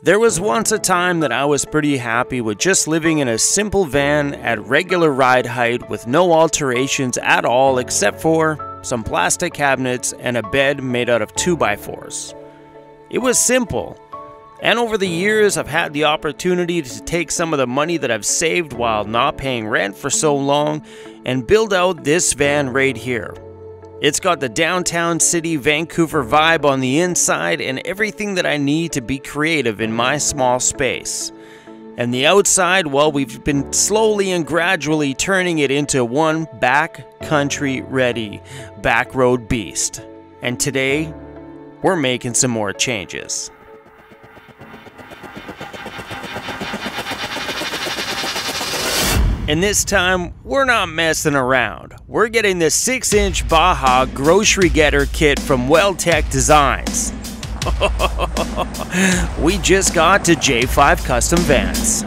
There was once a time that I was pretty happy with just living in a simple van at regular ride height with no alterations at all except for some plastic cabinets and a bed made out of 2x4s. It was simple, and over the years I've had the opportunity to take some of the money that I've saved while not paying rent for so long and build out this van right here. It's got the downtown city Vancouver vibe on the inside and everything that I need to be creative in my small space. And the outside, well, we've been slowly and gradually turning it into one backcountry ready backroad beast. And today, we're making some more changes. And this time, we're not messing around. We're getting the 6-inch Baja grocery getter kit from Tech Designs. We just got to J5 Custom Vans.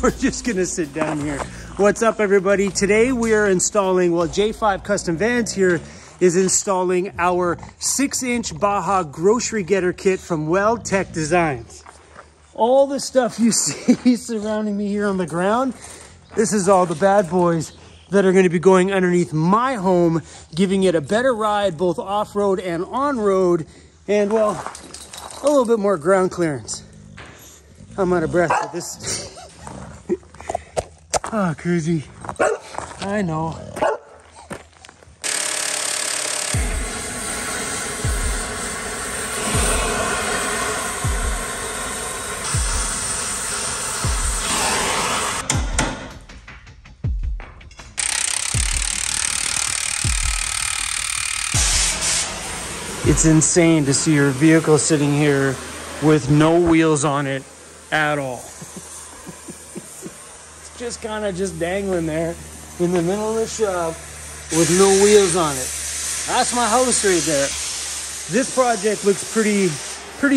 We're just gonna sit down here. What's up, everybody? Today we are installing, J5 Custom Vans here is installing our 6-inch Baja grocery getter kit from Tech Designs. All the stuff you see surrounding me here on the ground, this is all the bad boys that are gonna be going underneath my home, giving it a better ride, both off-road and on-road, and well, a little bit more ground clearance. I'm out of breath with this. Oh, crazy. I know. It's insane to see your vehicle sitting here with no wheels on it at all. Just kind of just dangling there in the middle of the shop with no wheels on it. That's my house right there. This project looks pretty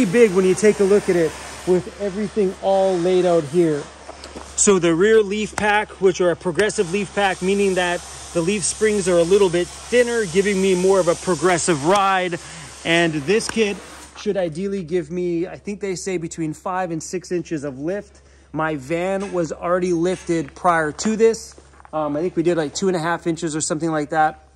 big when you take a look at it with everything all laid out here. So the rear leaf pack, which are a progressive leaf pack, meaning that the leaf springs are a little bit thinner, giving me more of a progressive ride. And this kit should ideally give me, I think they say between 5 and 6 inches of lift. My van was already lifted prior to this. I think we did like 2.5 inches or something like that.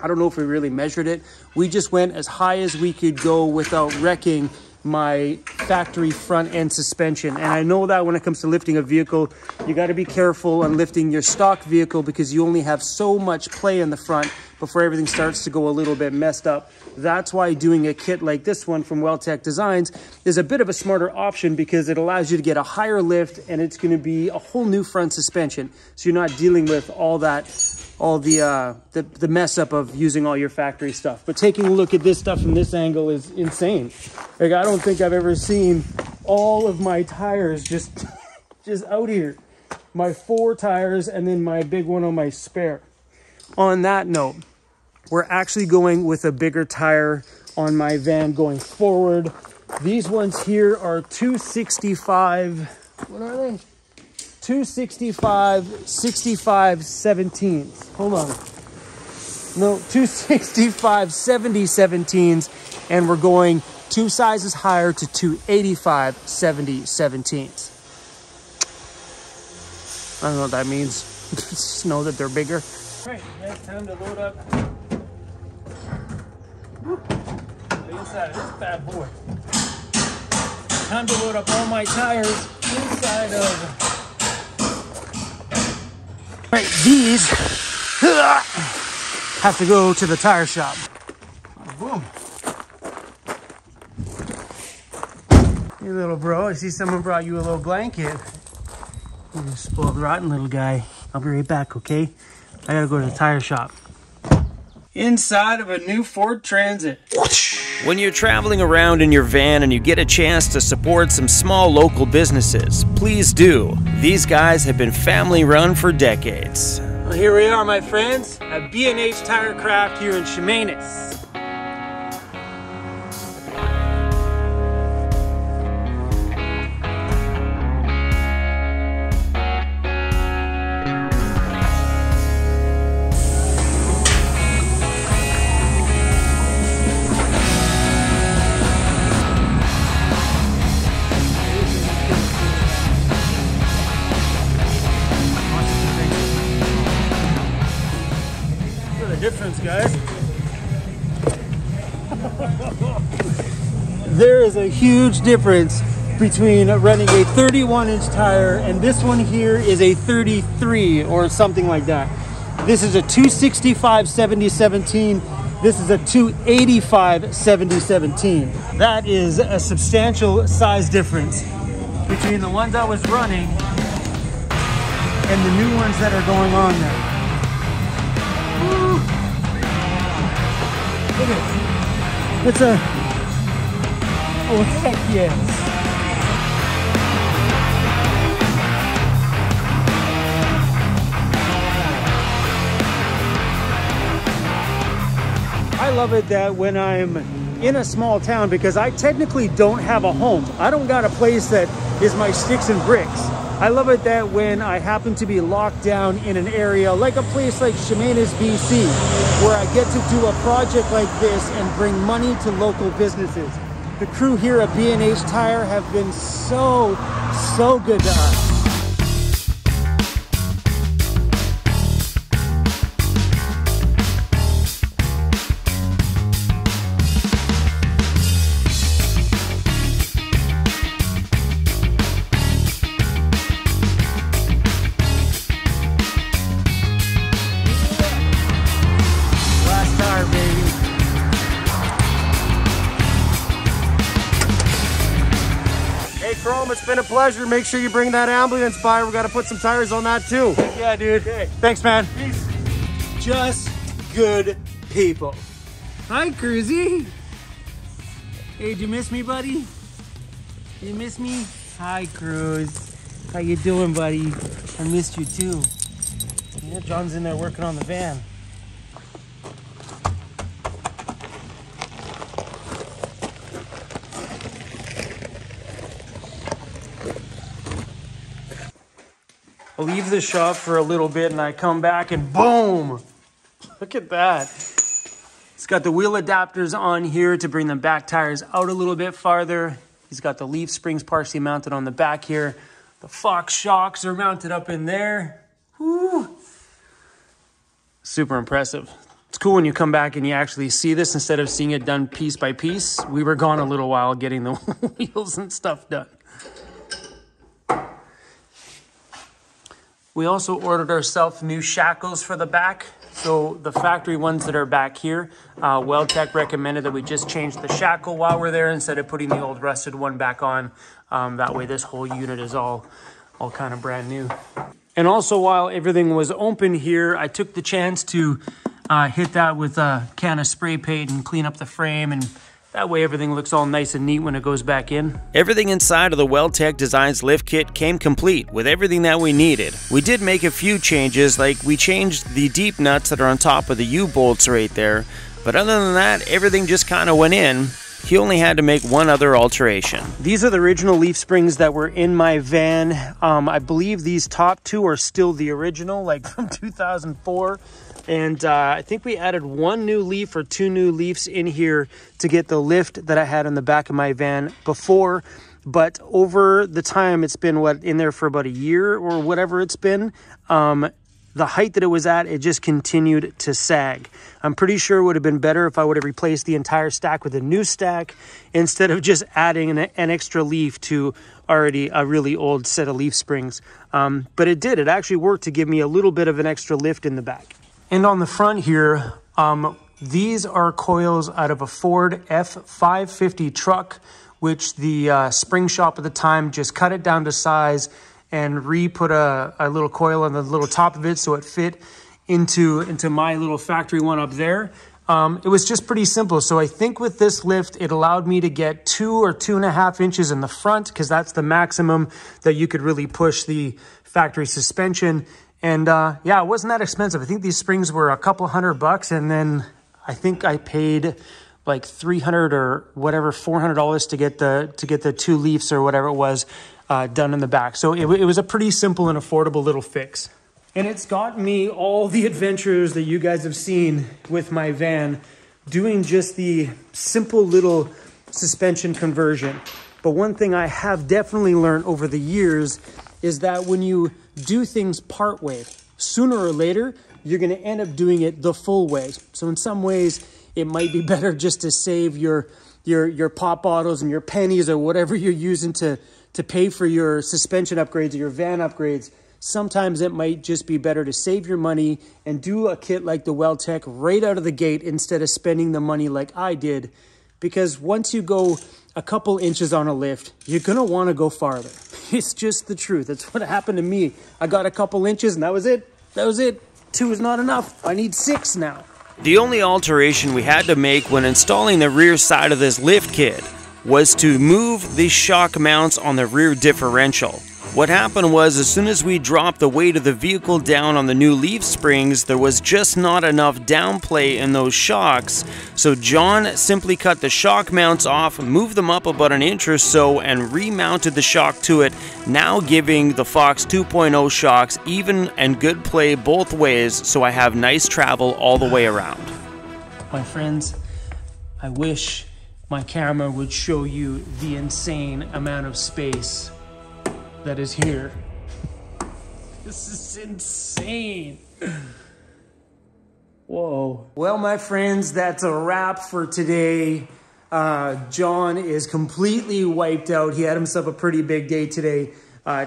I don't know if we really measured it. We just went as high as we could go without wrecking my factory front end suspension. And I know that when it comes to lifting a vehicle, you got to be careful on lifting your stock vehicle because you only have so much play in the front before everything starts to go a little bit messed up. That's why doing a kit like this one from Tech Designs is a bit of a smarter option because it allows you to get a higher lift and it's going to be a whole new front suspension. So you're not dealing with all the mess up of using all your factory stuff. But taking a look at this stuff from this angle is insane. Like, I don't think I've ever seen all of my tires just out here. My 4 tires and then my big one on my spare. On that note, we're actually going with a bigger tire on my van going forward. These ones here are 265, what are they? 265, 65, 17s. Hold on. No, 265, 70, 17s. And we're going 2 sizes higher to 285, 70, 17s. I don't know what that means. Just know that they're bigger. All right, now it's time to load up the inside of this bad boy. Time to load up all my tires inside of. All right, these have to go to the tire shop. Boom. Hey, little bro, I see someone brought you a little blanket. You spoiled rotten little guy. I'll be right back, okay? I gotta go to the tire shop. Inside of a new Ford Transit. When you're traveling around in your van and you get a chance to support some small local businesses, please do. These guys have been family run for decades. Well, here we are, my friends, at B&H Tire Craft here in Chemainus. there is a huge difference between running a 31-inch tire and this one here is a 33 or something like that. This is a 265 7017. This is a 285 7017. That is a substantial size difference between the ones I was running and the new ones that are going on there. Woo. Look at it. It's a, oh heck yes. I love it that when I'm in a small town, because I technically don't have a home. I don't got a place that is my sticks and bricks. I love it that when I happen to be locked down in an area, like a place like Chemainus, BC, where I get to do a project like this and bring money to local businesses. The crew here at B&H Tire have been so good to us. It's been a pleasure. Make sure you bring that ambulance by. We got to put some tires on that too. Yeah, dude. Okay. Thanks, man. Peace. Just good people. Hi, Cruzy. Hey, did you miss me, buddy? You miss me? Hi, Cruz. How you doing, buddy? I missed you too. Yeah, John's in there working on the van. I leave the shop for a little bit and I come back and boom! Look at that. It's got the wheel adapters on here to bring the back tires out a little bit farther. He's got the leaf springs partially mounted on the back here. The Fox shocks are mounted up in there. Woo. Super impressive. It's cool when you come back and you actually see this instead of seeing it done piece by piece. We were gone a little while getting the wheels and stuff done. We also ordered ourselves new shackles for the back. So the factory ones that are back here, WeldTech recommended that we just change the shackle while we're there instead of putting the old rusted one back on. That way this whole unit is all kind of brand new. And also while everything was open here, I took the chance to hit that with a can of spray paint and clean up the frame, and that way everything looks all nice and neat when it goes back in. Everything inside of the WeldTech Designs lift kit came complete with everything that we needed. We did make a few changes, like we changed the deep nuts that are on top of the U-bolts right there, but other than that, everything just kind of went in. He only had to make one other alteration. These are the original leaf springs that were in my van. I believe these top two are still the original, like from 2004. And I think we added one new leaf or two new leaves in here to get the lift that I had in the back of my van before. But over the time, it's been, what, in there for about a year or whatever it's been, the height that it was at, it just continued to sag. I'm pretty sure it would have been better if I would have replaced the entire stack with a new stack instead of just adding an extra leaf to already a really old set of leaf springs. But it did. It actually worked to give me a little bit of an extra lift in the back. And on the front here, these are coils out of a Ford F550 truck, which the spring shop at the time just cut it down to size and re-put a little coil on the little top of it so it fit into my little factory one up there. It was just pretty simple. So I think with this lift, it allowed me to get 2 or 2.5 inches in the front, because that's the maximum that you could really push the factory suspension. And yeah, it wasn't that expensive. I think these springs were a couple $100, and then I think I paid like $300 or whatever, $400 to get the two leaves or whatever it was done in the back. So it was a pretty simple and affordable little fix. And it's got me all the adventures that you guys have seen with my van, doing just the simple little suspension conversion. But one thing I have definitely learned over the years is that when you do things part way, sooner or later, you're going to end up doing it the full way. So in some ways, it might be better just to save your your pop bottles and your pennies or whatever you're using to pay for your suspension upgrades or your van upgrades. Sometimes it might just be better to save your money and do a kit like the WellTech right out of the gate instead of spending the money like I did. Because once you go a couple inches on a lift, you're going to want to go farther. It's just the truth. That's what happened to me. I got a couple inches and that was it. That was it. 2 is not enough. I need 6 now. The only alteration we had to make when installing the rear side of this lift kit was to move the shock mounts on the rear differential. What happened was, as soon as we dropped the weight of the vehicle down on the new leaf springs, there was just not enough downplay in those shocks, so John simply cut the shock mounts off, moved them up about an inch or so, and remounted the shock to it, now giving the Fox 2.0 shocks even and good play both ways, so I have nice travel all the way around. My friends, I wish my camera would show you the insane amount of space that is here. This is insane. Whoa. Well, my friends, that's a wrap for today. John is completely wiped out. He had himself a pretty big day today,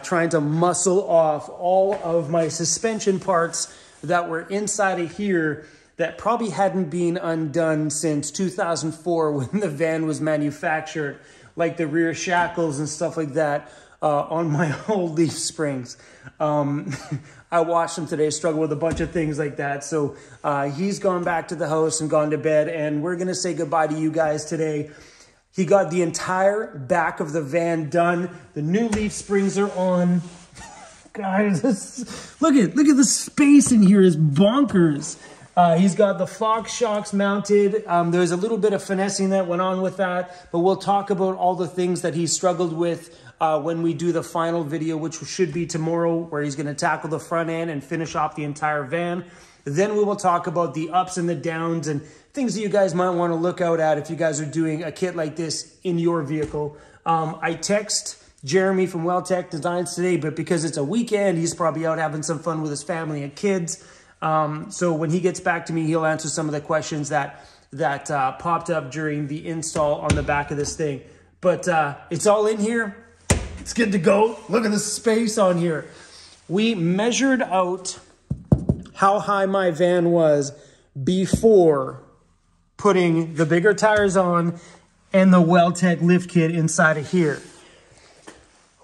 trying to muscle off all of my suspension parts that were inside of here that probably hadn't been undone since 2004 when the van was manufactured, like the rear shackles and stuff like that. On my old leaf springs. I watched him today struggle with a bunch of things like that. So he's gone back to the house and gone to bed, and we're going to say goodbye to you guys today. He got the entire back of the van done. The new leaf springs are on. Guys, look at the space in here is bonkers. He's got the Fox shocks mounted. There's a little bit of finessing that went on with that, but we'll talk about all the things that he struggled with when we do the final video, which should be tomorrow, where he's going to tackle the front end and finish off the entire van. Then we will talk about the ups and the downs and things that you guys might want to look out at if you guys are doing a kit like this in your vehicle. I text Jeremy from WellTech Designs today, but because it's a weekend, he's probably out having some fun with his family and kids. So when he gets back to me, he'll answer some of the questions that popped up during the install on the back of this thing. But it's all in here. It's good to go. Look at the space on here. We measured out how high my van was before putting the bigger tires on and the WellTech lift kit inside of here.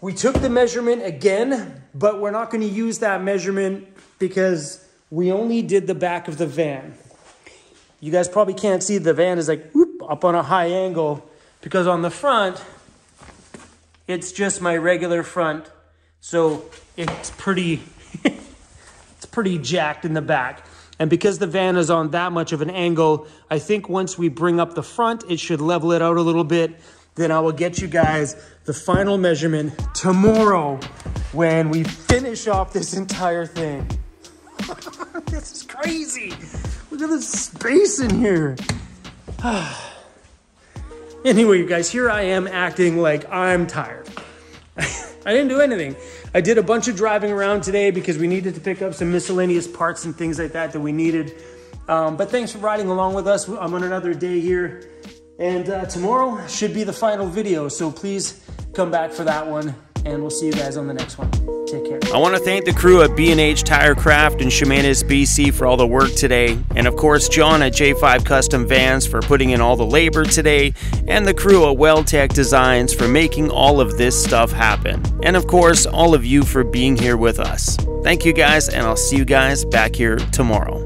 We took the measurement again, but we're not going to use that measurement because we only did the back of the van. You guys probably can't see the van is like whoop, up on a high angle because on the front, it's just my regular front. So it's pretty, it's pretty jacked in the back. And because the van is on that much of an angle, I think once we bring up the front, it should level it out a little bit. Then I will get you guys the final measurement tomorrow when we finish off this entire thing. This is crazy. Look at the space in here. Anyway, you guys, here I am acting like I'm tired. I didn't do anything. I did a bunch of driving around today because we needed to pick up some miscellaneous parts and things like that we needed. But thanks for riding along with us. I'm on another day here. And tomorrow should be the final video. So please come back for that one. And we'll see you guys on the next one. Take care. I want to thank the crew at B&H Tirecraft in Chemainus, BC for all the work today. And of course, John at J5 Custom Vans for putting in all the labor today. And the crew at WellTech Designs for making all of this stuff happen. And of course, all of you for being here with us. Thank you guys, and I'll see you guys back here tomorrow.